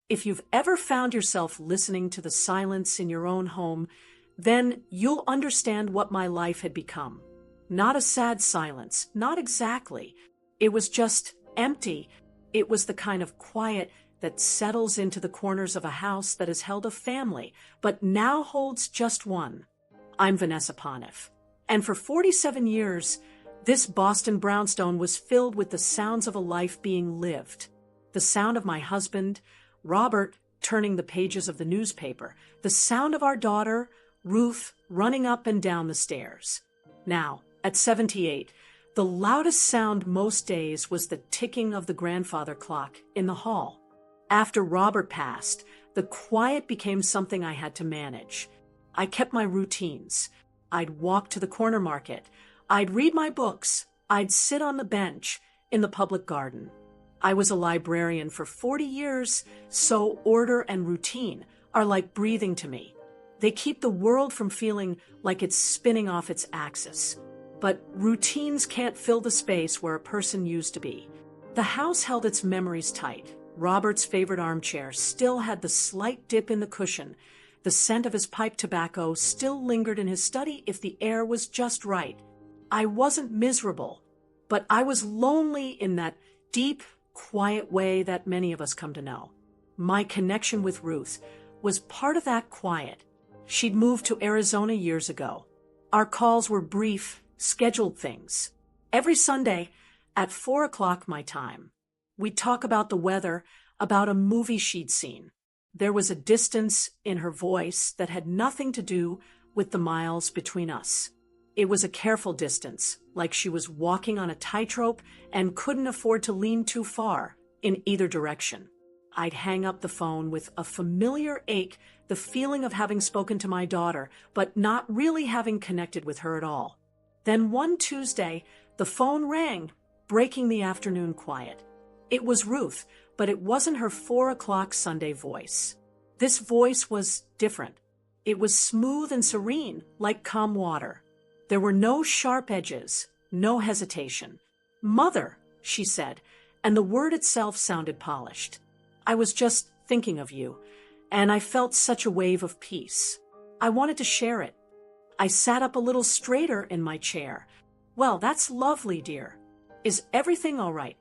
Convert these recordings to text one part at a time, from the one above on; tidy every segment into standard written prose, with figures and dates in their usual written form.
If you've ever found yourself listening to the silence in your own home, then you'll understand what my life had become. Not a sad silence, not exactly. It was just empty. It was the kind of quiet that settles into the corners of a house that has held a family, but now holds just one. I'm Vanessa. And for 47 years, this Boston brownstone was filled with the sounds of a life being lived. The sound of my husband, Robert, turning the pages of the newspaper. The sound of our daughter, Ruth, running up and down the stairs. Now, at 78, the loudest sound most days was the ticking of the grandfather clock in the hall. After Robert passed, the quiet became something I had to manage. I kept my routines. I'd walk to the corner market. I'd read my books. I'd sit on the bench in the public garden. I was a librarian for 40 years, so order and routine are like breathing to me. They keep the world from feeling like it's spinning off its axis. But routines can't fill the space where a person used to be. The house held its memories tight. Robert's favorite armchair still had the slight dip in the cushion. The scent of his pipe tobacco still lingered in his study if the air was just right. I wasn't miserable, but I was lonely in that deep, quiet way that many of us come to know. My connection with Ruth was part of that quiet. She'd moved to Arizona years ago. Our calls were brief, scheduled things. Every Sunday at 4 o'clock my time, we'd talk about the weather, about a movie she'd seen. There was a distance in her voice that had nothing to do with the miles between us. It was a careful distance, like she was walking on a tightrope and couldn't afford to lean too far in either direction. I'd hang up the phone with a familiar ache, the feeling of having spoken to my daughter, but not really having connected with her at all. Then one Tuesday, the phone rang, breaking the afternoon quiet. It was Ruth, but it wasn't her 4 o'clock Sunday voice. This voice was different. It was smooth and serene, like calm water. There were no sharp edges, no hesitation. "Mother," she said, and the word itself sounded polished. "I was just thinking of you, and I felt such a wave of peace. I wanted to share it." I sat up a little straighter in my chair. "Well, that's lovely, dear. Is everything all right?"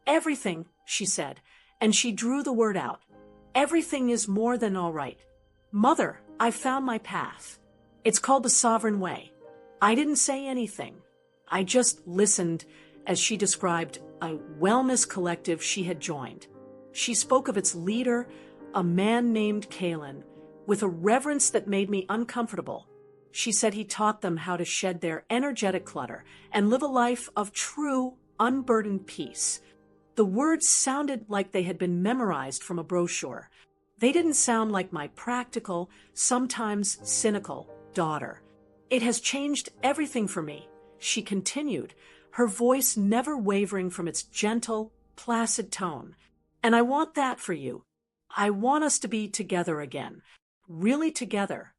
"Everything," she said, and she drew the word out. "Everything is more than all right. Mother, I found my path. It's called the sovereign way." I didn't say anything. I just listened as she described a wellness collective she had joined. She spoke of its leader, a man named Kalen, with a reverence that made me uncomfortable. She said he taught them how to shed their energetic clutter and live a life of true, unburdened peace. The words sounded like they had been memorized from a brochure. They didn't sound like my practical, sometimes cynical, daughter. "It has changed everything for me," she continued, her voice never wavering from its gentle, placid tone. "And I want that for you. I want us to be together again, really together."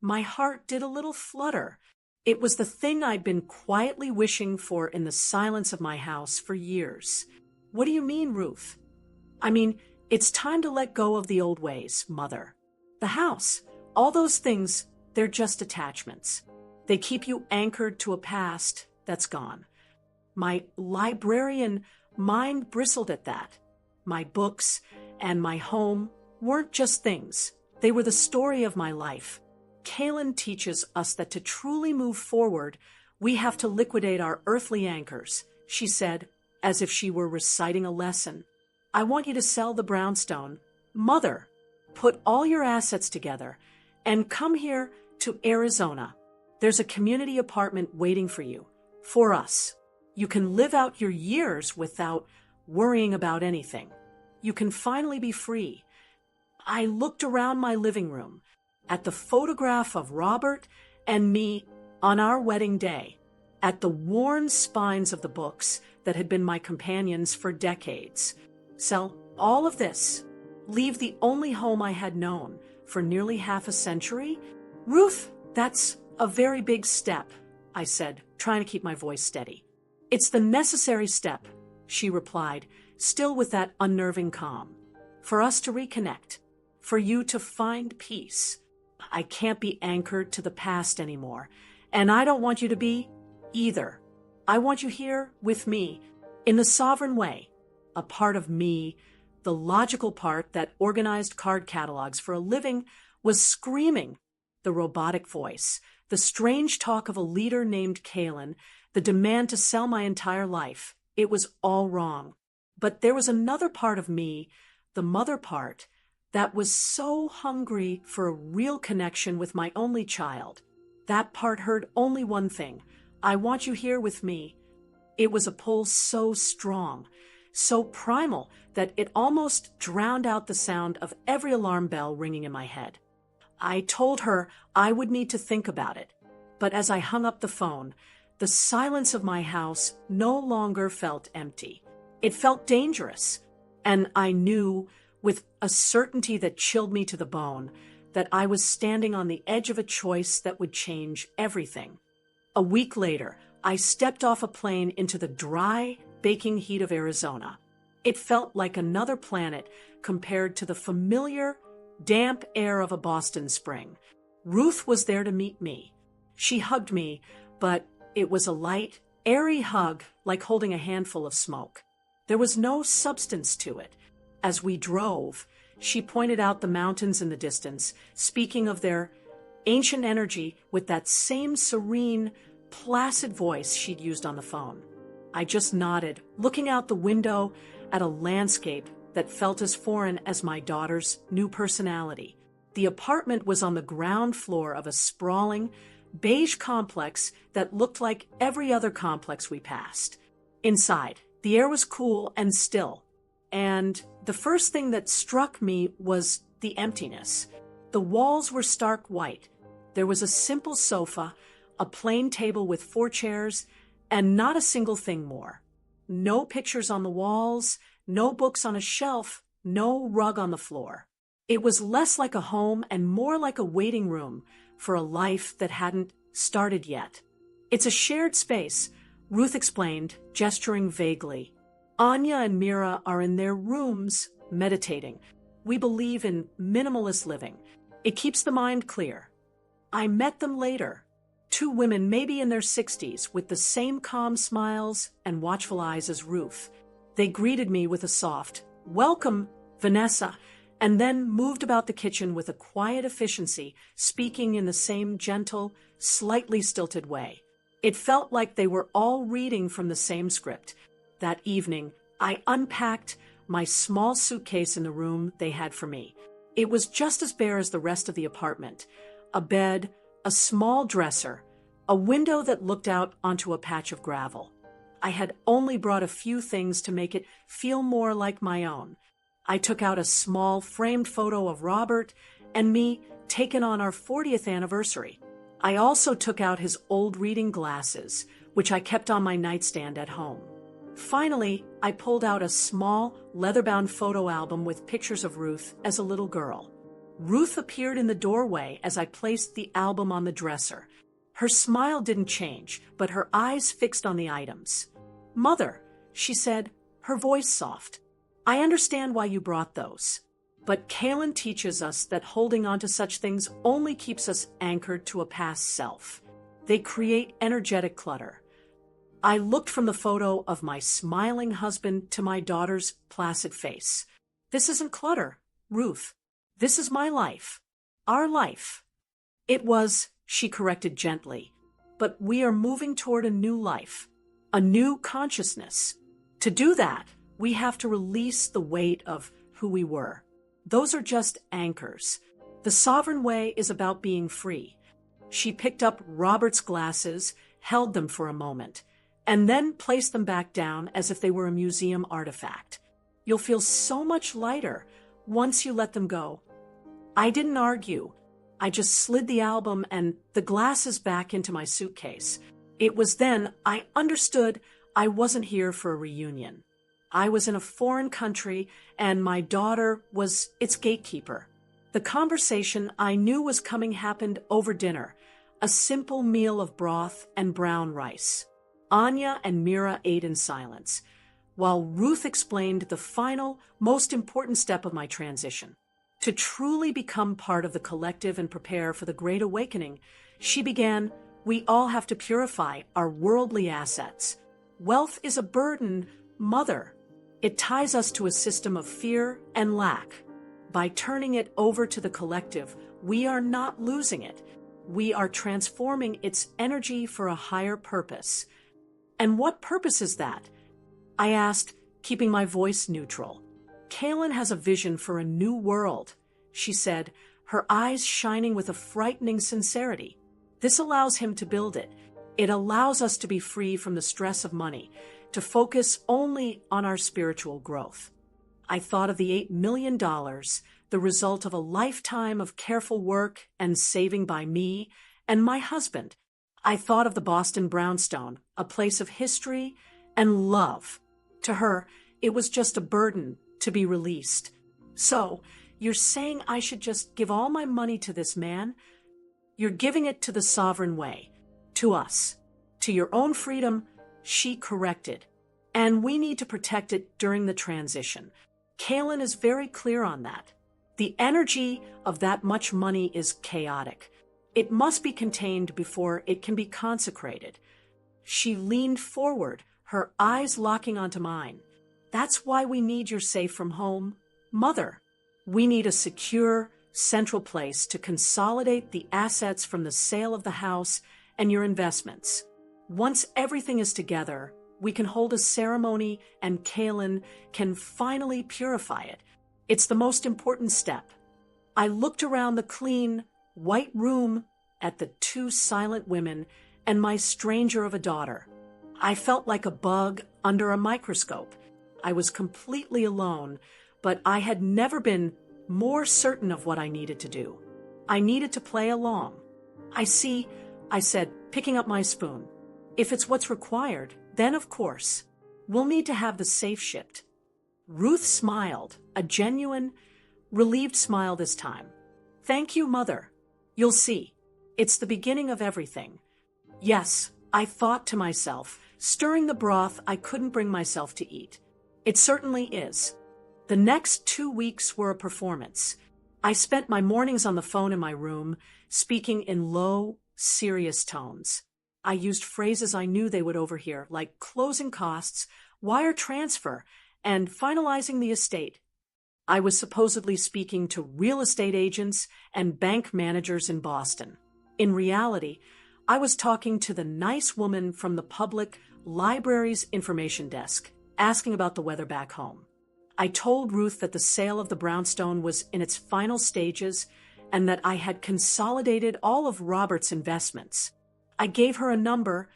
My heart did a little flutter. It was the thing I'd been quietly wishing for in the silence of my house for years. "What do you mean, Ruth?" "I mean, it's time to let go of the old ways, Mother. The house, all those things, they're just attachments. They keep you anchored to a past that's gone." My librarian mind bristled at that. My books and my home weren't just things. They were the story of my life. Kalen teaches us that to truly move forward, we have to liquidate our earthly anchors, she said, as if she were reciting a lesson. "I want you to sell the brownstone. Mother, put all your assets together and come here to Arizona. There's a community apartment waiting for you, for us. You can live out your years without worrying about anything. You can finally be free." I looked around my living room at the photograph of Robert and me on our wedding day, at the worn spines of the books that had been my companions for decades. Sell all of this, leave the only home I had known for nearly half a century? "Ruth, that's a very big step," I said, trying to keep my voice steady. "It's the necessary step," she replied, still with that unnerving calm. for us to reconnect, for you to find peace. I can't be anchored to the past anymore, and I don't want you to be either. I want you here with me, in the sovereign way, a part of me. The logical part that organized card catalogs for a living was screaming. The robotic voice, the strange talk of a leader named Kalen, the demand to sell my entire life. It was all wrong. But there was another part of me, the mother part, that was so hungry for a real connection with my only child. That part heard only one thing: I want you here with me. It was a pull so strong, so primal, that it almost drowned out the sound of every alarm bell ringing in my head. I told her I would need to think about it, but as I hung up the phone, the silence of my house no longer felt empty. It felt dangerous, and I knew, with a certainty that chilled me to the bone, that I was standing on the edge of a choice that would change everything. A week later, I stepped off a plane into the dry, baking heat of Arizona. It felt like another planet compared to the familiar, damp air of a Boston spring. Ruth was there to meet me. She hugged me, but it was a light, airy hug, like holding a handful of smoke. There was no substance to it. As we drove, she pointed out the mountains in the distance, speaking of their ancient energy with that same serene, placid voice she'd used on the phone. I just nodded, looking out the window at a landscape that felt as foreign as my daughter's new personality. The apartment was on the ground floor of a sprawling, beige complex that looked like every other complex we passed. Inside, the air was cool and still, and the first thing that struck me was the emptiness. The walls were stark white. There was a simple sofa, a plain table with 4 chairs, and not a single thing more. No pictures on the walls, no books on a shelf, no rug on the floor. It was less like a home and more like a waiting room for a life that hadn't started yet. It's a shared space, Ruth explained, gesturing vaguely. Anya and Mira are in their rooms, meditating. We believe in minimalist living. It keeps the mind clear. I met them later. 2 women, maybe in their 60s, with the same calm smiles and watchful eyes as Ruth. They greeted me with a soft, "Welcome, Vanessa," and then moved about the kitchen with a quiet efficiency, speaking in the same gentle, slightly stilted way. It felt like they were all reading from the same script. That evening, I unpacked my small suitcase in the room they had for me. It was just as bare as the rest of the apartment. A bed, a small dresser, a window that looked out onto a patch of gravel. I had only brought a few things to make it feel more like my own. I took out a small framed photo of Robert and me taken on our 40th anniversary. I also took out his old reading glasses, which I kept on my nightstand at home. Finally, I pulled out a small, leather-bound photo album with pictures of Ruth as a little girl. Ruth appeared in the doorway as I placed the album on the dresser. Her smile didn't change, but her eyes fixed on the items. "Mother," she said, her voice soft, "I understand why you brought those. But Kalen teaches us that holding on to such things only keeps us anchored to a past self. They create energetic clutter." I looked from the photo of my smiling husband to my daughter's placid face. "This isn't clutter, Ruth. This is my life. Our life." "It was," she corrected gently, "but we are moving toward a new life, a new consciousness. To do that, we have to release the weight of who we were. Those are just anchors. The sovereign way is about being free." She picked up Robert's glasses, held them for a moment, and then placed them back down as if they were a museum artifact. "You'll feel so much lighter once you let them go." I didn't argue. I just slid the album and the glasses back into my suitcase. It was then I understood I wasn't here for a reunion. I was in a foreign country, and my daughter was its gatekeeper. The conversation I knew was coming happened over dinner, a simple meal of broth and brown rice. Anya and Mira ate in silence. while Ruth explained the final, most important step of my transition. To truly become part of the collective and prepare for the Great Awakening, she began, "We all have to purify our worldly assets. Wealth is a burden, Mother. It ties us to a system of fear and lack. By turning it over to the collective, we are not losing it. We are transforming its energy for a higher purpose." "And what purpose is that?" I asked, keeping my voice neutral. "Kaylin has a vision for a new world," she said, her eyes shining with a frightening sincerity. "This allows him to build it. It allows us to be free from the stress of money, to focus only on our spiritual growth." I thought of the $8 million, the result of a lifetime of careful work and saving by me and my husband. I thought of the Boston brownstone, a place of history and love. To her, it was just a burden to be released. "So, you're saying I should just give all my money to this man?" "You're giving it to the sovereign way, to us, to your own freedom," she corrected. "And we need to protect it during the transition. Kaylin is very clear on that. The energy of that much money is chaotic. It must be contained before it can be consecrated." She leaned forward, her eyes locking onto mine. "That's why we need your safe from home, Mother. We need a secure, central place to consolidate the assets from the sale of the house and your investments. Once everything is together, we can hold a ceremony and Kaylin can finally purify it. It's the most important step." I looked around the clean, white room at the two silent women and my stranger of a daughter. I felt like a bug under a microscope. I was completely alone, but I had never been more certain of what I needed to do. I needed to play along. "I see," I said, picking up my spoon. "If it's what's required, then of course. We'll need to have the safe shipped." Ruth smiled, a genuine, relieved smile this time. "Thank you, Mother. You'll see. It's the beginning of everything." Yes, I thought to myself, stirring the broth I couldn't bring myself to eat. It certainly is. The next 2 weeks were a performance. I spent my mornings on the phone in my room, speaking in low, serious tones. I used phrases I knew they would overhear, like closing costs, wire transfer, and finalizing the estate. I was supposedly speaking to real estate agents and bank managers in Boston. In reality, I was talking to the nice woman from the public library's information desk, asking about the weather back home. I told Ruth that the sale of the brownstone was in its final stages and that I had consolidated all of Robert's investments. I gave her a number,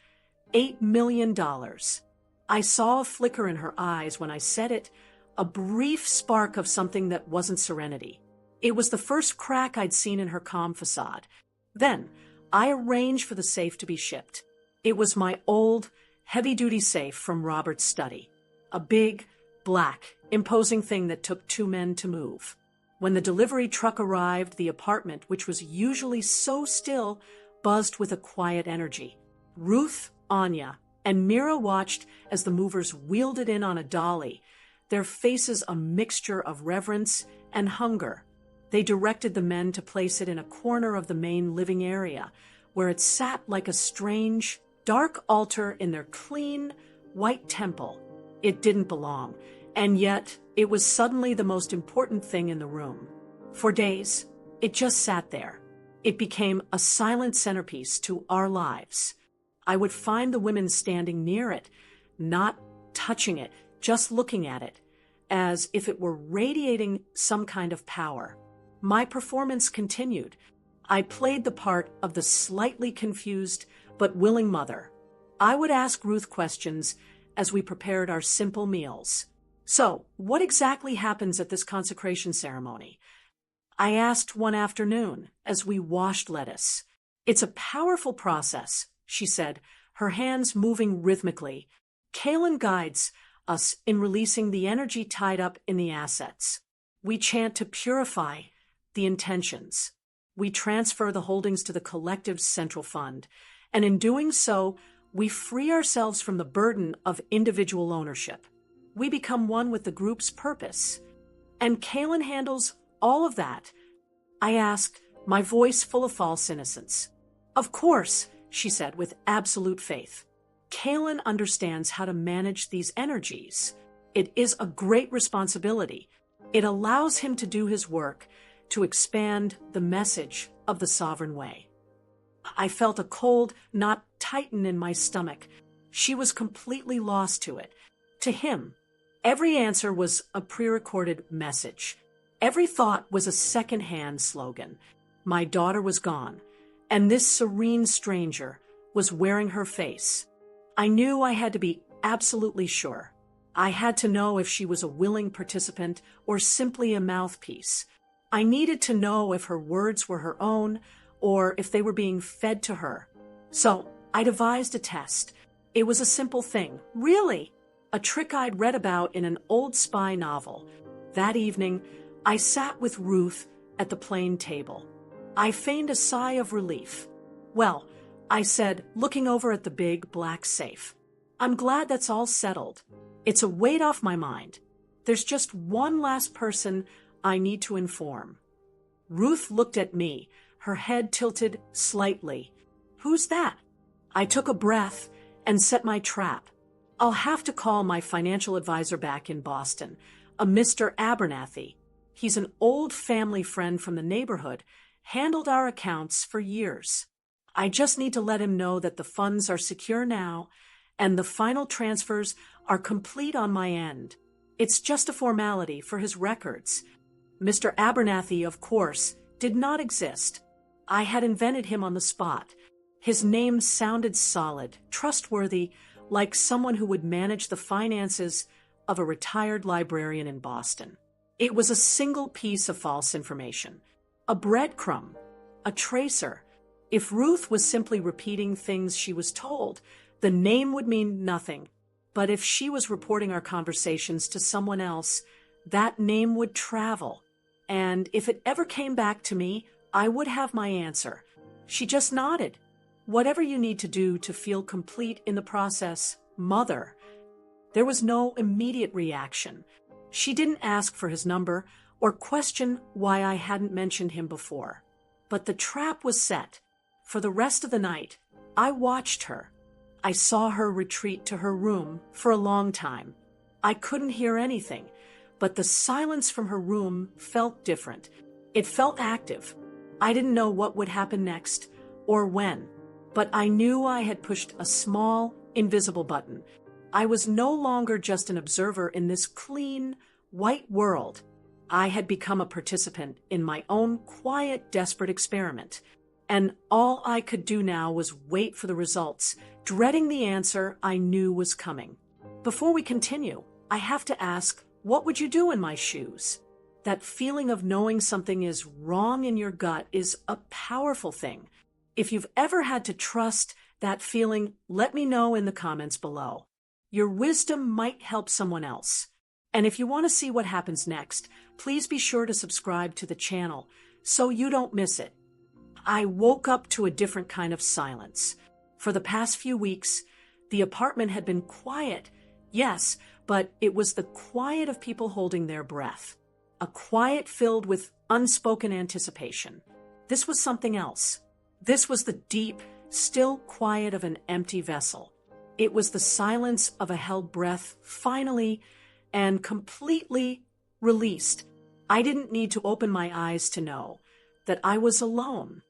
$8 million. I saw a flicker in her eyes when I said it, a brief spark of something that wasn't serenity. It was the first crack I'd seen in her calm facade. Then, I arranged for the safe to be shipped. It was my old, heavy-duty safe from Robert's study. A big, black, imposing thing that took 2 men to move. When the delivery truck arrived, the apartment, which was usually so still, buzzed with a quiet energy. Ruth, Anya, and Mira watched as the movers wheeled it in on a dolly, their faces a mixture of reverence and hunger. They directed the men to place it in a corner of the main living area, where it sat like a strange, dark altar in their clean, white temple. It didn't belong, and yet it was suddenly the most important thing in the room. For days, it just sat there. It became a silent centerpiece to our lives. I would find the women standing near it, not touching it, just looking at it, as if it were radiating some kind of power. My performance continued. I played the part of the slightly confused but willing mother. I would ask Ruth questions as we prepared our simple meals. "So, what exactly happens at this consecration ceremony?" I asked one afternoon as we washed lettuce. "It's a powerful process," she said, her hands moving rhythmically. "Kaylin guides us in releasing the energy tied up in the assets. We chant to purify the intentions. We transfer the holdings to the collective's central fund, and in doing so, we free ourselves from the burden of individual ownership. We become one with the group's purpose. And Kaylin handles all of that. I asked, my voice full of false innocence. Of course, she said with absolute faith. Kaylin understands how to manage these energies. It is a great responsibility. It allows him to do his work, to expand the message of the sovereign way. I felt a cold knot tighten in my stomach. She was completely lost to it. To him, every answer was a pre-recorded message. Every thought was a second-hand slogan. My daughter was gone, and this serene stranger was wearing her face. I knew I had to be absolutely sure. I had to know if she was a willing participant or simply a mouthpiece. I needed to know if her words were her own or if they were being fed to her. So I devised a test. It was a simple thing, really, a trick I'd read about in an old spy novel. That evening, I sat with Ruth at the plain table. I feigned a sigh of relief. Well, I said, looking over at the big black safe, I'm glad that's all settled. It's a weight off my mind. There's just one last person I need to inform. Ruth looked at me, her head tilted slightly. Who's that? I took a breath and set my trap. I'll have to call my financial advisor back in Boston, a Mr. Abernathy. He's an old family friend from the neighborhood, handled our accounts for years. I just need to let him know that the funds are secure now and the final transfers are complete on my end. It's just a formality for his records. Mr. Abernathy, of course, did not exist. I had invented him on the spot. His name sounded solid, trustworthy, like someone who would manage the finances of a retired librarian in Boston. It was a single piece of false information, a breadcrumb, a tracer. If Ruth was simply repeating things she was told, the name would mean nothing. But if she was reporting our conversations to someone else, that name would travel. And if it ever came back to me, I would have my answer. She just nodded. Whatever you need to do to feel complete in the process, Mother. There was no immediate reaction. She didn't ask for his number or question why I hadn't mentioned him before. But the trap was set. For the rest of the night, I watched her. I saw her retreat to her room for a long time. I couldn't hear anything, but the silence from her room felt different. It felt active. I didn't know what would happen next or when, but I knew I had pushed a small, invisible button. I was no longer just an observer in this clean, white world. I had become a participant in my own quiet, desperate experiment. And all I could do now was wait for the results, dreading the answer I knew was coming. Before we continue, I have to ask, what would you do in my shoes? That feeling of knowing something is wrong in your gut is a powerful thing. If you've ever had to trust that feeling, let me know in the comments below. Your wisdom might help someone else. And if you want to see what happens next, please be sure to subscribe to the channel so you don't miss it. I woke up to a different kind of silence. For the past few weeks, the apartment had been quiet, yes, but it was the quiet of people holding their breath. A quiet filled with unspoken anticipation. This was something else. This was the deep, still quiet of an empty vessel. It was the silence of a held breath, finally and completely released. I didn't need to open my eyes to know that I was alone.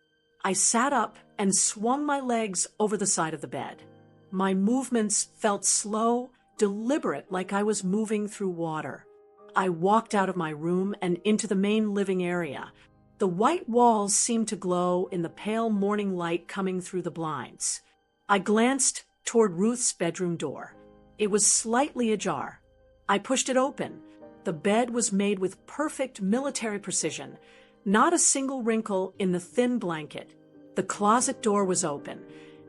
I sat up and swung my legs over the side of the bed. My movements felt slow, deliberate, like I was moving through water. I walked out of my room and into the main living area. The white walls seemed to glow in the pale morning light coming through the blinds. I glanced toward Ruth's bedroom door. It was slightly ajar. I pushed it open. The bed was made with perfect military precision. Not a single wrinkle in the thin blanket. The closet door was open,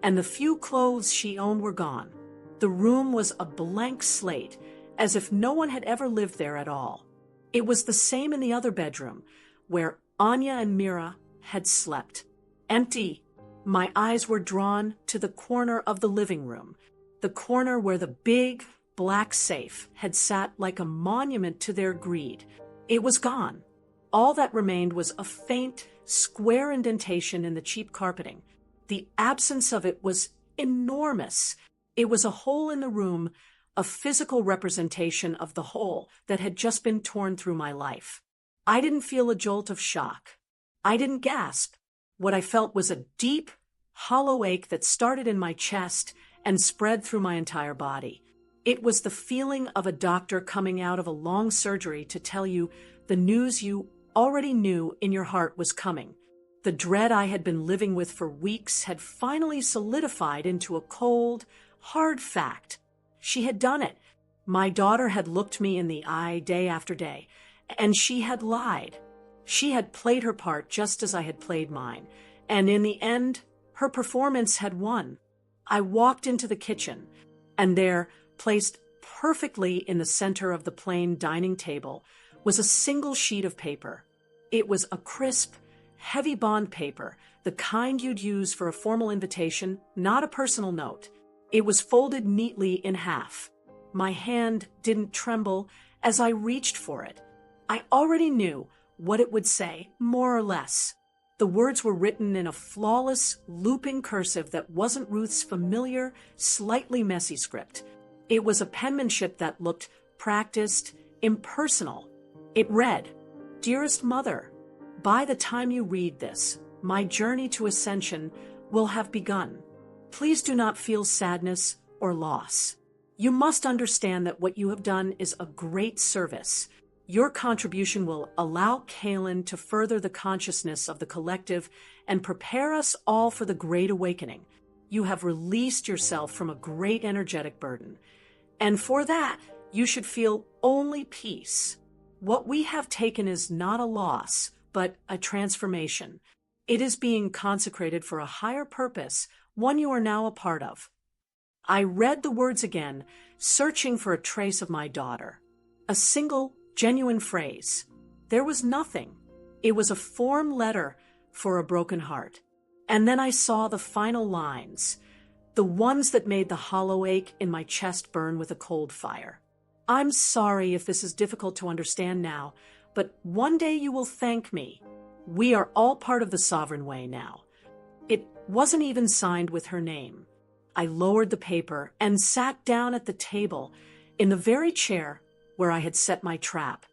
and the few clothes she owned were gone. The room was a blank slate, as if no one had ever lived there at all. It was the same in the other bedroom, where Anya and Mira had slept. Empty. My eyes were drawn to the corner of the living room, the corner where the big, black safe had sat like a monument to their greed. It was gone. All that remained was a faint, square indentation in the cheap carpeting. The absence of it was enormous. It was a hole in the room, a physical representation of the hole that had just been torn through my life. I didn't feel a jolt of shock. I didn't gasp. What I felt was a deep, hollow ache that started in my chest and spread through my entire body. It was the feeling of a doctor coming out of a long surgery to tell you the news you already knew in your heart was coming. The dread I had been living with for weeks had finally solidified into a cold, hard fact. She had done it. My daughter had looked me in the eye day after day, and she had lied. She had played her part just as I had played mine, and in the end, her performance had won. I walked into the kitchen, and there, placed perfectly in the center of the plain dining table, was a single sheet of paper. It was a crisp, heavy bond paper, the kind you'd use for a formal invitation, not a personal note. It was folded neatly in half. My hand didn't tremble as I reached for it. I already knew what it would say, more or less. The words were written in a flawless, looping cursive that wasn't Ruth's familiar, slightly messy script. It was a penmanship that looked practiced, impersonal. It read, "Dearest Mother, by the time you read this, my journey to ascension will have begun. Please do not feel sadness or loss. You must understand that what you have done is a great service. Your contribution will allow Kaylin to further the consciousness of the collective and prepare us all for the Great Awakening. You have released yourself from a great energetic burden. And for that, you should feel only peace. What we have taken is not a loss, but a transformation. It is being consecrated for a higher purpose, one you are now a part of." I read the words again, searching for a trace of my daughter. A single, genuine phrase. There was nothing. It was a form letter for a broken heart. And then I saw the final lines, the ones that made the hollow ache in my chest burn with a cold fire. "I'm sorry if this is difficult to understand now, but one day you will thank me. We are all part of the sovereign way now." It wasn't even signed with her name. I lowered the paper and sat down at the table in the very chair where I had set my trap.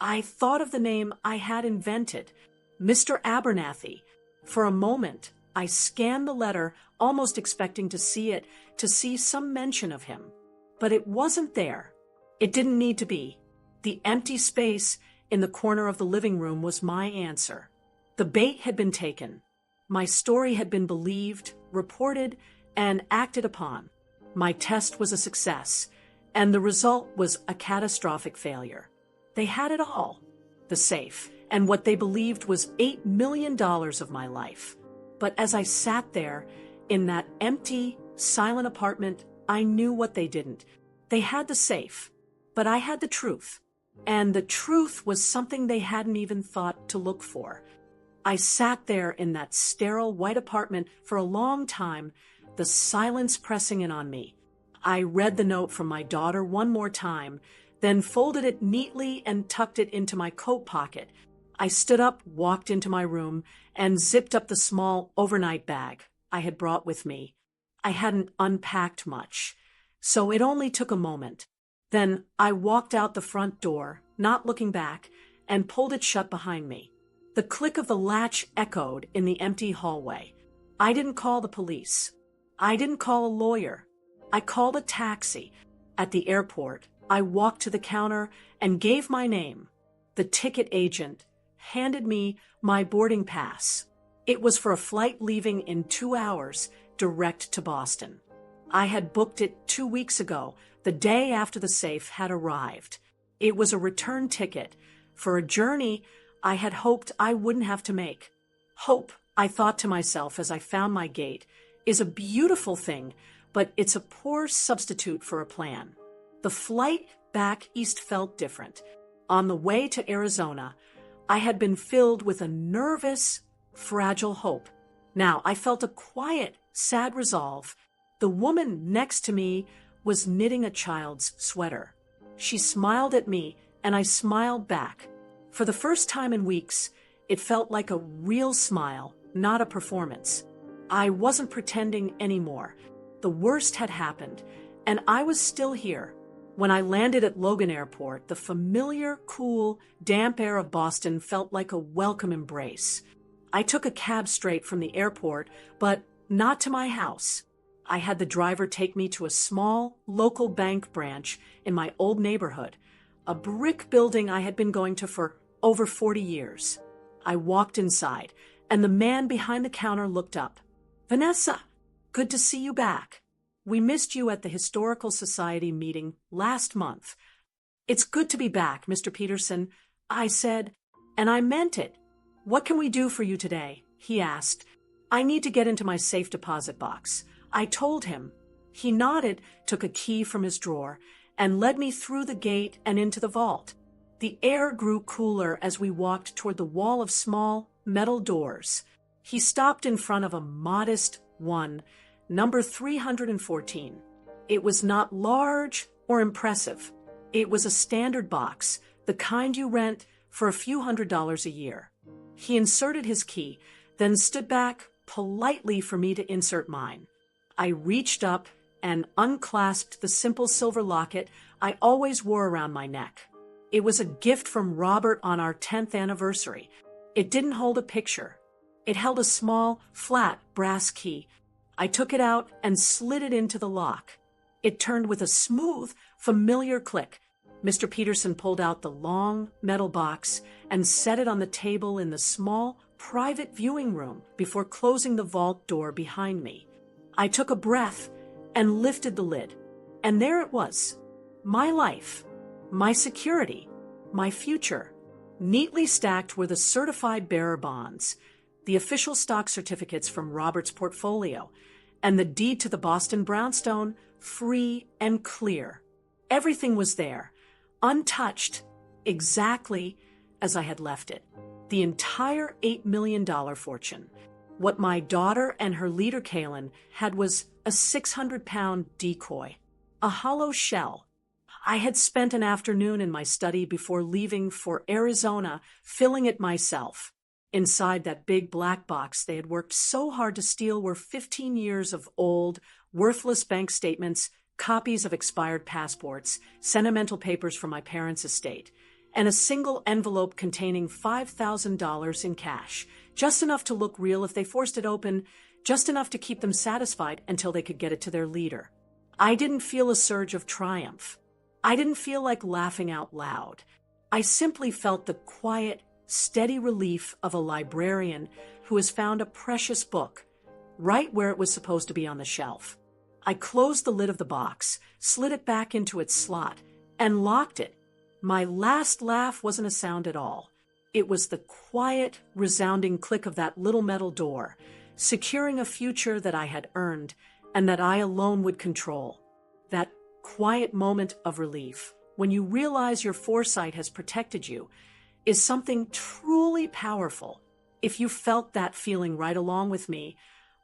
I thought of the name I had invented, Mr. Abernathy. For a moment, I scanned the letter, almost expecting to see some mention of him. But it wasn't there. It didn't need to be. The empty space in the corner of the living room was my answer. The bait had been taken. My story had been believed, reported, and acted upon. My test was a success, and the result was a catastrophic failure. They had it all. The safe, and what they believed was $8 million of my life. But as I sat there, in that empty, silent apartment, I knew what they didn't. They had the safe, but I had the truth. And the truth was something they hadn't even thought to look for. I sat there in that sterile white apartment for a long time, the silence pressing in on me. I read the note from my daughter one more time, then folded it neatly and tucked it into my coat pocket. I stood up, walked into my room, and zipped up the small overnight bag I had brought with me. I hadn't unpacked much, so it only took a moment. Then I walked out the front door, not looking back, and pulled it shut behind me. The click of the latch echoed in the empty hallway. I didn't call the police. I didn't call a lawyer. I called a taxi. At the airport, I walked to the counter and gave my name. The ticket agent handed me my boarding pass. It was for a flight leaving in 2 hours, direct to Boston. I had booked it 2 weeks ago, the day after the safe had arrived. It was a return ticket for a journey I had hoped I wouldn't have to make. Hope, I thought to myself as I found my gate, is a beautiful thing, but it's a poor substitute for a plan. The flight back east felt different. On the way to Arizona, I had been filled with a nervous, fragile hope. Now I felt a quiet, sad resolve. The woman next to me was knitting a child's sweater. She smiled at me, and I smiled back. For the first time in weeks, it felt like a real smile, not a performance. I wasn't pretending anymore. The worst had happened, and I was still here. When I landed at Logan Airport, the familiar, cool, damp air of Boston felt like a welcome embrace. I took a cab straight from the airport, but not to my house. I had the driver take me to a small, local bank branch in my old neighborhood, a brick building I had been going to for over 40 years. I walked inside, and the man behind the counter looked up. "Vanessa, good to see you back. We missed you at the Historical Society meeting last month." "It's good to be back, Mr. Peterson," I said, and I meant it. "What can we do for you today?" he asked. "I need to get into my safe deposit box." I told him. He nodded, took a key from his drawer, and led me through the gate and into the vault. The air grew cooler as we walked toward the wall of small, metal doors. He stopped in front of a modest one, number 314. It was not large or impressive. It was a standard box, the kind you rent for a few $100s a year. He inserted his key, then stood back politely for me to insert mine. I reached up and unclasped the simple silver locket I always wore around my neck. It was a gift from Robert on our 10th anniversary. It didn't hold a picture. It held a small, flat brass key. I took it out and slid it into the lock. It turned with a smooth, familiar click. Mr. Peterson pulled out the long, metal box and set it on the table in the small, private viewing room before closing the vault door behind me. I took a breath and lifted the lid. And there it was. My life, my security, my future. Neatly stacked were the certified bearer bonds, the official stock certificates from Robert's portfolio, and the deed to the Boston brownstone, free and clear. Everything was there, untouched, exactly as I had left it. The entire $8 million fortune. What my daughter and her leader, Kaylin, had was a 600-pound decoy, a hollow shell. I had spent an afternoon in my study before leaving for Arizona, filling it myself. Inside that big black box they had worked so hard to steal were 15 years of old, worthless bank statements, copies of expired passports, sentimental papers from my parents' estate, and a single envelope containing $5,000 in cash, just enough to look real if they forced it open, just enough to keep them satisfied until they could get it to their leader. I didn't feel a surge of triumph. I didn't feel like laughing out loud. I simply felt the quiet, steady relief of a librarian who has found a precious book, right where it was supposed to be on the shelf. I closed the lid of the box, slid it back into its slot, and locked it. My last laugh wasn't a sound at all. It was the quiet, resounding click of that little metal door, securing a future that I had earned and that I alone would control. That quiet moment of relief, when you realize your foresight has protected you, is something truly powerful. If you felt that feeling right along with me,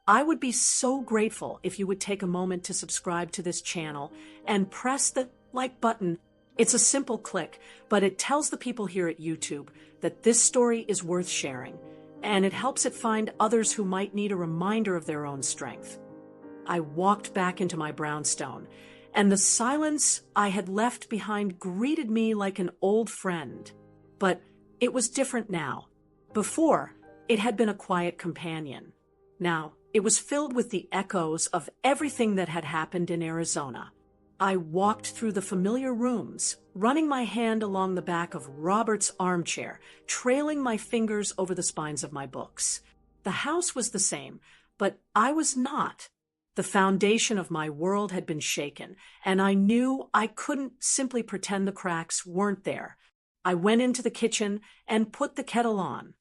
I would be so grateful if you would take a moment to subscribe to this channel and press the like button. It's a simple click, but it tells the people here at YouTube that this story is worth sharing, and it helps it find others who might need a reminder of their own strength. I walked back into my brownstone, and the silence I had left behind greeted me like an old friend. But it was different now. Before, it had been a quiet companion. Now, it was filled with the echoes of everything that had happened in Arizona. I walked through the familiar rooms, running my hand along the back of Robert's armchair, trailing my fingers over the spines of my books. The house was the same, but I was not. The foundation of my world had been shaken, and I knew I couldn't simply pretend the cracks weren't there. I went into the kitchen and put the kettle on.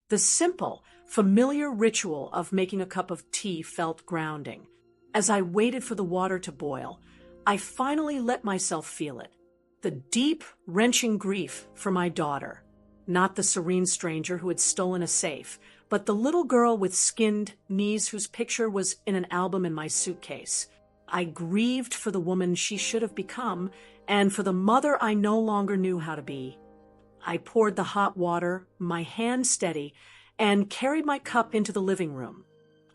The simple, familiar ritual of making a cup of tea felt grounding. As I waited for the water to boil, I finally let myself feel it. The deep, wrenching grief for my daughter. Not the serene stranger who had stolen a safe, but the little girl with skinned knees whose picture was in an album in my suitcase. I grieved for the woman she should have become and for the mother I no longer knew how to be. I poured the hot water, my hand steady, and carried my cup into the living room.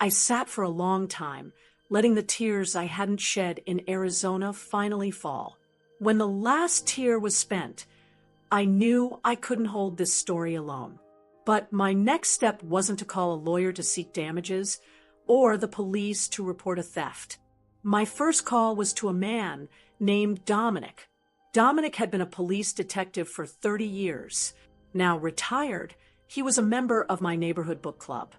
I sat for a long time, letting the tears I hadn't shed in Arizona finally fall. When the last tear was spent, I knew I couldn't hold this story alone. But my next step wasn't to call a lawyer to seek damages or the police to report a theft. My first call was to a man named Dominic. Dominic had been a police detective for 30 years. Now retired, he was a member of my neighborhood book club.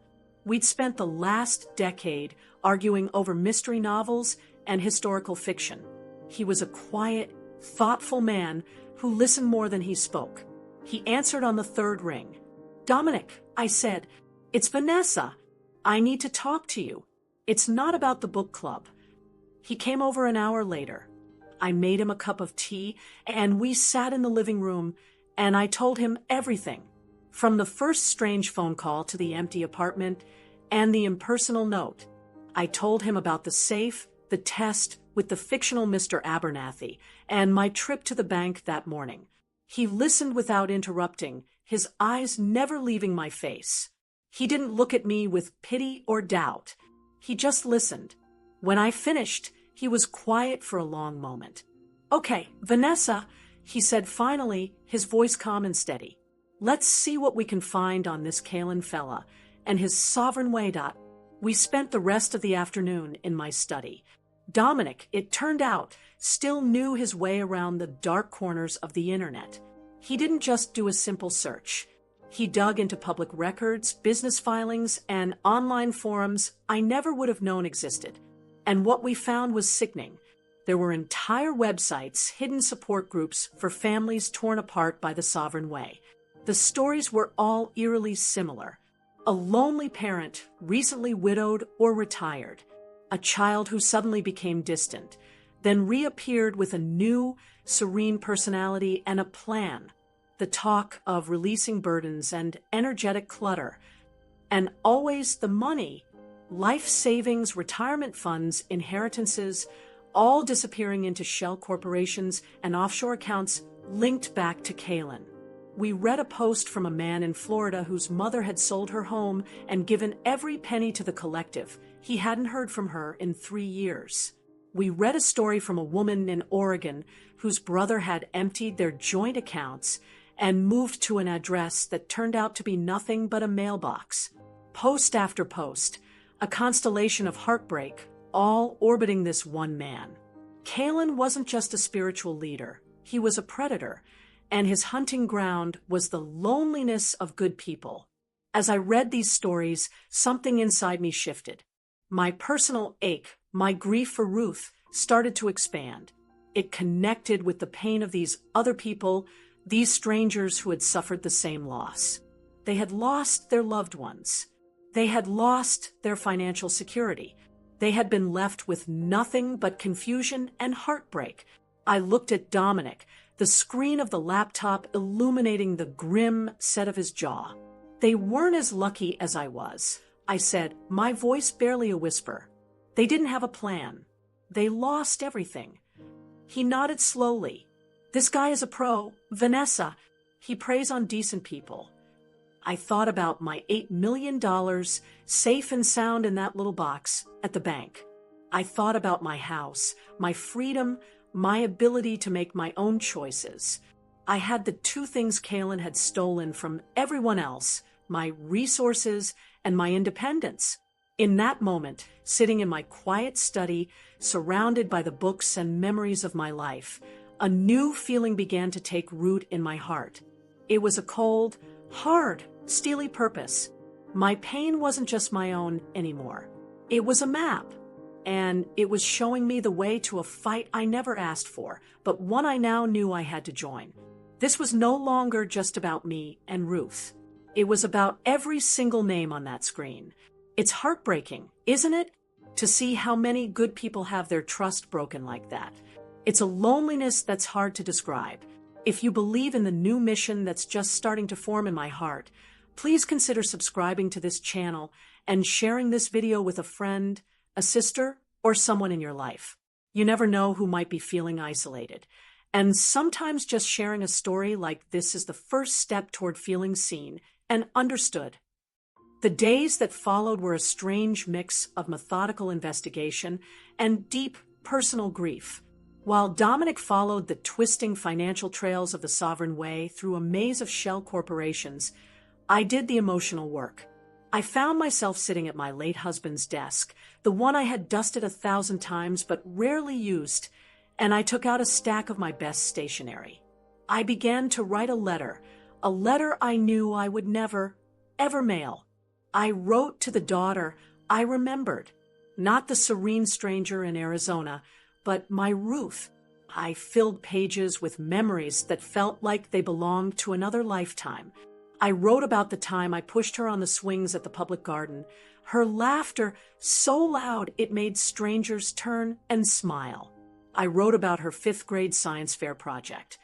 We'd spent the last decade arguing over mystery novels and historical fiction. He was a quiet, thoughtful man who listened more than he spoke. He answered on the third ring. "Dominic," I said, "it's Vanessa. I need to talk to you. It's not about the book club." He came over an hour later. I made him a cup of tea, and we sat in the living room, and I told him everything, from the first strange phone call to the empty apartment and the impersonal note. I told him about the safe, the test with the fictional Mr. Abernathy, and my trip to the bank that morning. He listened without interrupting, his eyes never leaving my face. He didn't look at me with pity or doubt. He just listened. When I finished, he was quiet for a long moment. "Okay, Vanessa," he said finally, his voice calm and steady. "Let's see what we can find on this Kalen fella and his sovereign way. We spent the rest of the afternoon in my study. Dominic, it turned out, still knew his way around the dark corners of the internet. He didn't just do a simple search. He dug into public records, business filings, and online forums I never would have known existed. And what we found was sickening. There were entire websites, hidden support groups for families torn apart by the sovereign way. The stories were all eerily similar. A lonely parent, recently widowed or retired. A child who suddenly became distant, then reappeared with a new, serene personality and a plan. The talk of releasing burdens and energetic clutter. And always the money. Life savings, retirement funds, inheritances, all disappearing into shell corporations and offshore accounts linked back to Kalen. We read a post from a man in Florida whose mother had sold her home and given every penny to the collective. He hadn't heard from her in 3 years. We read a story from a woman in Oregon whose brother had emptied their joint accounts and moved to an address that turned out to be nothing but a mailbox. Post after post, a constellation of heartbreak, all orbiting this one man. Kalen wasn't just a spiritual leader, he was a predator, and his hunting ground was the loneliness of good people. As I read these stories, something inside me shifted. My personal ache, my grief for Ruth, started to expand. It connected with the pain of these other people, these strangers who had suffered the same loss. They had lost their loved ones. They had lost their financial security. They had been left with nothing but confusion and heartbreak. I looked at Dominic, the screen of the laptop illuminating the grim set of his jaw. "They weren't as lucky as I was," I said, my voice barely a whisper. "They didn't have a plan. They lost everything." He nodded slowly. "This guy is a pro, Vanessa. He preys on decent people." I thought about my $8 million safe and sound in that little box at the bank. I thought about my house, my freedom, my ability to make my own choices. I had the two things Kalen had stolen from everyone else, my resources and my independence. In that moment, sitting in my quiet study, surrounded by the books and memories of my life, a new feeling began to take root in my heart. It was a cold, hard, steely purpose. My pain wasn't just my own anymore. It was a map, and it was showing me the way to a fight I never asked for, but one I now knew I had to join. This was no longer just about me and Ruth. It was about every single name on that screen. It's heartbreaking, isn't it? To see how many good people have their trust broken like that. It's a loneliness that's hard to describe. If you believe in the new mission that's just starting to form in my heart, please consider subscribing to this channel and sharing this video with a friend, a sister, or someone in your life. You never know who might be feeling isolated. And sometimes just sharing a story like this is the first step toward feeling seen and understood. The days that followed were a strange mix of methodical investigation and deep personal grief. While Dominic followed the twisting financial trails of the Sovereign Way through a maze of shell corporations, I did the emotional work. I found myself sitting at my late husband's desk, the one I had dusted 1,000 times but rarely used, and I took out a stack of my best stationery. I began to write a letter I knew I would never, ever mail. I wrote to the daughter I remembered, not the serene stranger in Arizona, but my Ruth. I filled pages with memories that felt like they belonged to another lifetime. I wrote about the time I pushed her on the swings at the public garden, her laughter so loud it made strangers turn and smile. I wrote about her 5th grade science fair project,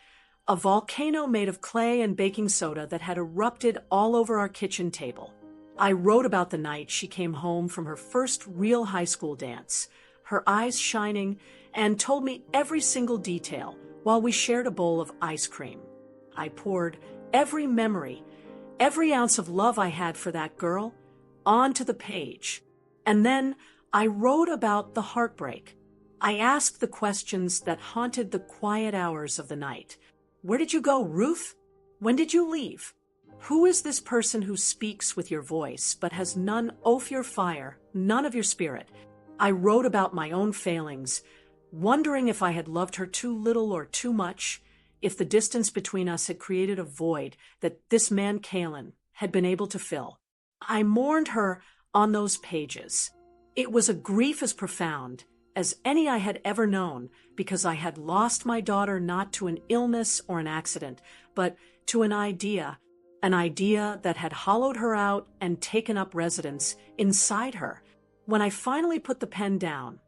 a volcano made of clay and baking soda that had erupted all over our kitchen table. I wrote about the night she came home from her first real high school dance, her eyes shining, and told me every single detail while we shared a bowl of ice cream. I poured every memory, every ounce of love I had for that girl, onto the page. And then I wrote about the heartbreak. I asked the questions that haunted the quiet hours of the night. Where did you go, Ruth? When did you leave? Who is this person who speaks with your voice but has none of your fire, none of your spirit? I wrote about my own failings, wondering if I had loved her too little or too much, if the distance between us had created a void that this man Kalen had been able to fill. I mourned her on those pages. It was a grief as profound as any I had ever known, because I had lost my daughter not to an illness or an accident, but to an idea that had hollowed her out and taken up residence inside her. When I finally put the pen down,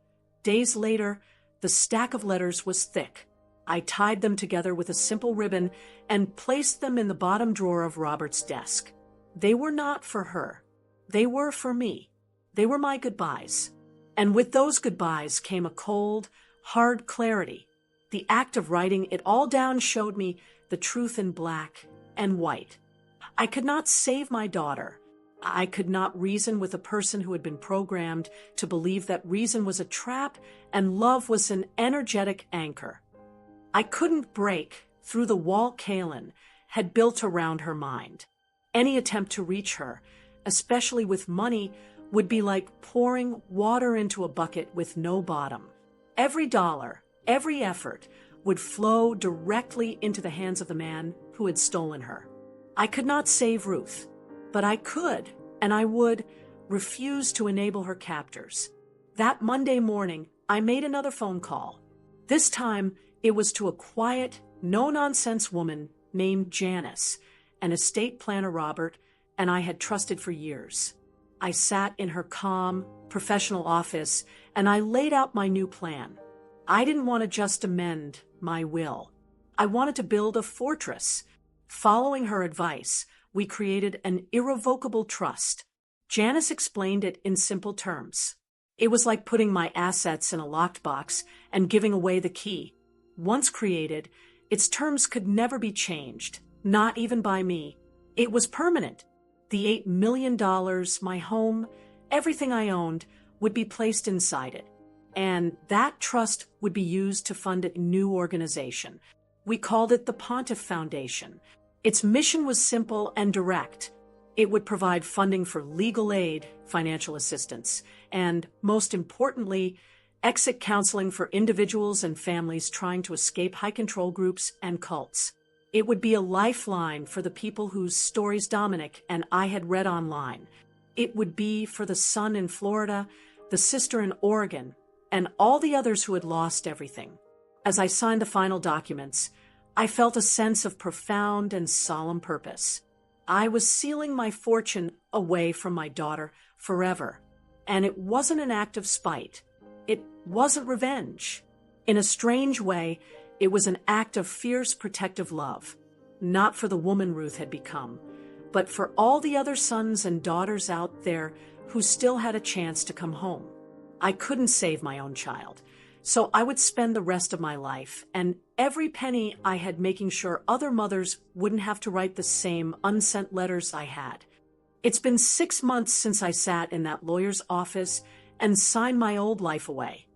days later, the stack of letters was thick. I tied them together with a simple ribbon and placed them in the bottom drawer of Robert's desk. They were not for her. They were for me. They were my goodbyes. And with those goodbyes came a cold, hard clarity. The act of writing it all down showed me the truth in black and white. I could not save my daughter. I could not reason with a person who had been programmed to believe that reason was a trap and love was an energetic anchor. I couldn't break through the wall Kalen had built around her mind. Any attempt to reach her, especially with money, would be like pouring water into a bucket with no bottom. Every dollar, every effort would flow directly into the hands of the man who had stolen her. I could not save Ruth, but I could, and I would, refuse to enable her captors. That Monday morning, I made another phone call. This time, it was to a quiet, no-nonsense woman named Janice, an estate planner Robert and I had trusted for years. I sat in her calm, professional office, and I laid out my new plan. I didn't want to just amend my will. I wanted to build a fortress. Following her advice, we created an irrevocable trust. Janice explained it in simple terms. It was like putting my assets in a locked box and giving away the key. Once created, its terms could never be changed, not even by me. It was permanent. The $8 million, my home, everything I owned, would be placed inside it. And that trust would be used to fund a new organization. We called it the Pontiff Foundation. Its mission was simple and direct. It would provide funding for legal aid, financial assistance, and, most importantly, exit counseling for individuals and families trying to escape high-control groups and cults. It would be a lifeline for the people whose stories Dominic and I had read online. It would be for the son in Florida, the sister in Oregon, and all the others who had lost everything. As I signed the final documents, I felt a sense of profound and solemn purpose. I was sealing my fortune away from my daughter forever, and it wasn't an act of spite. It wasn't revenge. In a strange way, it was an act of fierce protective love, not for the woman Ruth had become, but for all the other sons and daughters out there who still had a chance to come home. I couldn't save my own child, So I would spend the rest of my life and every penny I had making sure other mothers wouldn't have to write the same unsent letters I had. It's been 6 months since I sat in that lawyer's office and signed my old life away.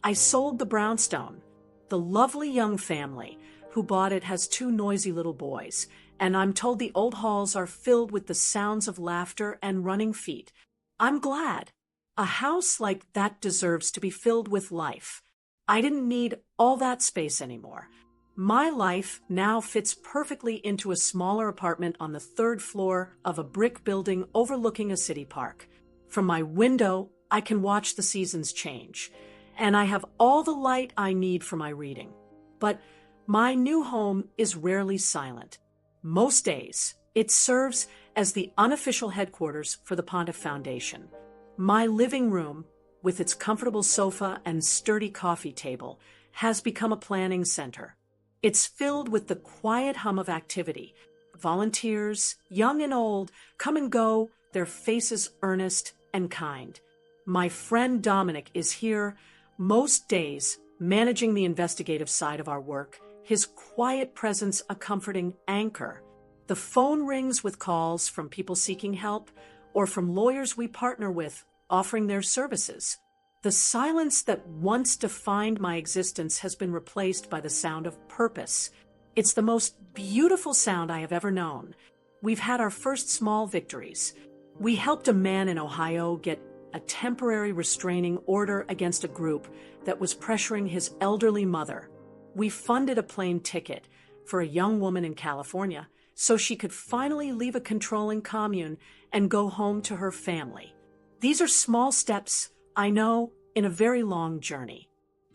I sold the brownstone. The lovely young family who bought it has 2 noisy little boys, and I'm told the old halls are filled with the sounds of laughter and running feet. I'm glad. A house like that deserves to be filled with life. I didn't need all that space anymore. My life now fits perfectly into a smaller apartment on the 3rd floor of a brick building overlooking a city park. From my window, I can watch the seasons change, and I have all the light I need for my reading. But my new home is rarely silent. Most days, it serves as the unofficial headquarters for the Pontiff Foundation. My living room, with its comfortable sofa and sturdy coffee table, has become a planning center. It's filled with the quiet hum of activity. Volunteers, young and old, come and go, their faces earnest and kind. My friend Dominic is here most days, managing the investigative side of our work, his quiet presence a comforting anchor. The phone rings with calls from people seeking help or from lawyers we partner with offering their services. The silence that once defined my existence has been replaced by the sound of purpose. It's the most beautiful sound I have ever known. We've had our first small victories. We helped a man in Ohio get a temporary restraining order against a group that was pressuring his elderly mother. We funded a plane ticket for a young woman in California so she could finally leave a controlling commune and go home to her family. These are small steps, I know, in a very long journey.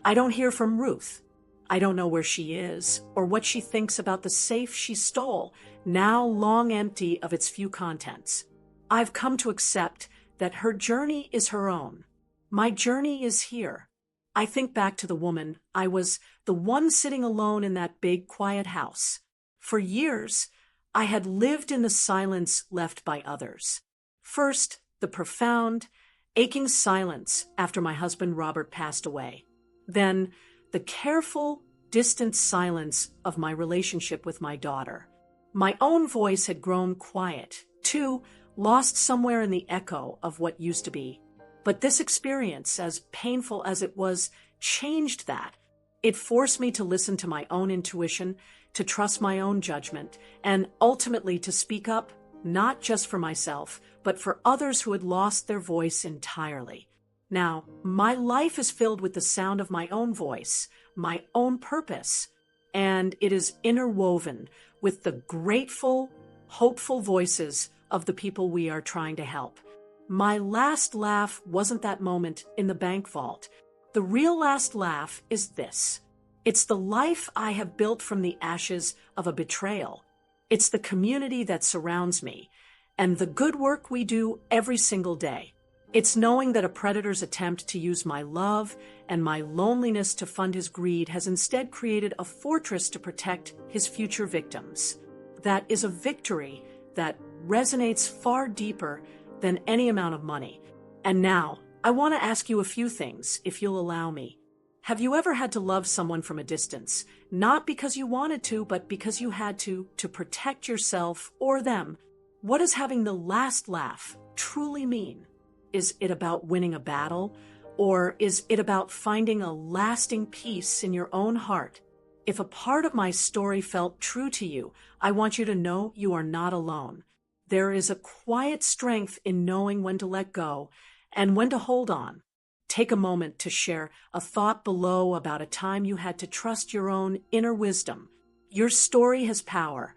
I don't hear from Ruth. I don't know where she is or what she thinks about the safe she stole, now long empty of its few contents. I've come to accept that her journey is her own. My journey is here. I think back to the woman I was, the one sitting alone in that big, quiet house. For years, I had lived in the silence left by others. First, the profound, aching silence after my husband Robert passed away. Then, the careful, distant silence of my relationship with my daughter. My own voice had grown quiet, too, lost somewhere in the echo of what used to be. But this experience, as painful as it was, changed that. It forced me to listen to my own intuition, to trust my own judgment, and ultimately to speak up, not just for myself, but for others who had lost their voice entirely. Now, my life is filled with the sound of my own voice, my own purpose, and it is interwoven with the grateful, hopeful voices of the people we are trying to help. My last laugh wasn't that moment in the bank vault. The real last laugh is this. It's the life I have built from the ashes of a betrayal. It's the community that surrounds me, and the good work we do every single day. It's knowing that a predator's attempt to use my love and my loneliness to fund his greed has instead created a fortress to protect his future victims. That is a victory that resonates far deeper than any amount of money. And now, I want to ask you a few things, if you'll allow me. Have you ever had to love someone from a distance, not because you wanted to, but because you had to protect yourself or them? What does having the last laugh truly mean? Is it about winning a battle, or is it about finding a lasting peace in your own heart? If a part of my story felt true to you, I want you to know you are not alone. There is a quiet strength in knowing when to let go and when to hold on. Take a moment to share a thought below about a time you had to trust your own inner wisdom. Your story has power,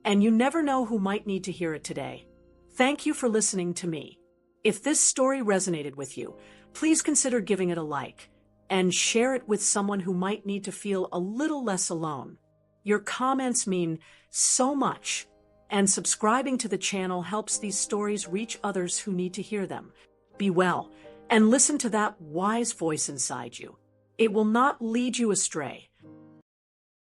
and you never know who might need to hear it today. Thank you for listening to me. If this story resonated with you, please consider giving it a like and share it with someone who might need to feel a little less alone. Your comments mean so much, and subscribing to the channel helps these stories reach others who need to hear them. Be well, and listen to that wise voice inside you. It will not lead you astray.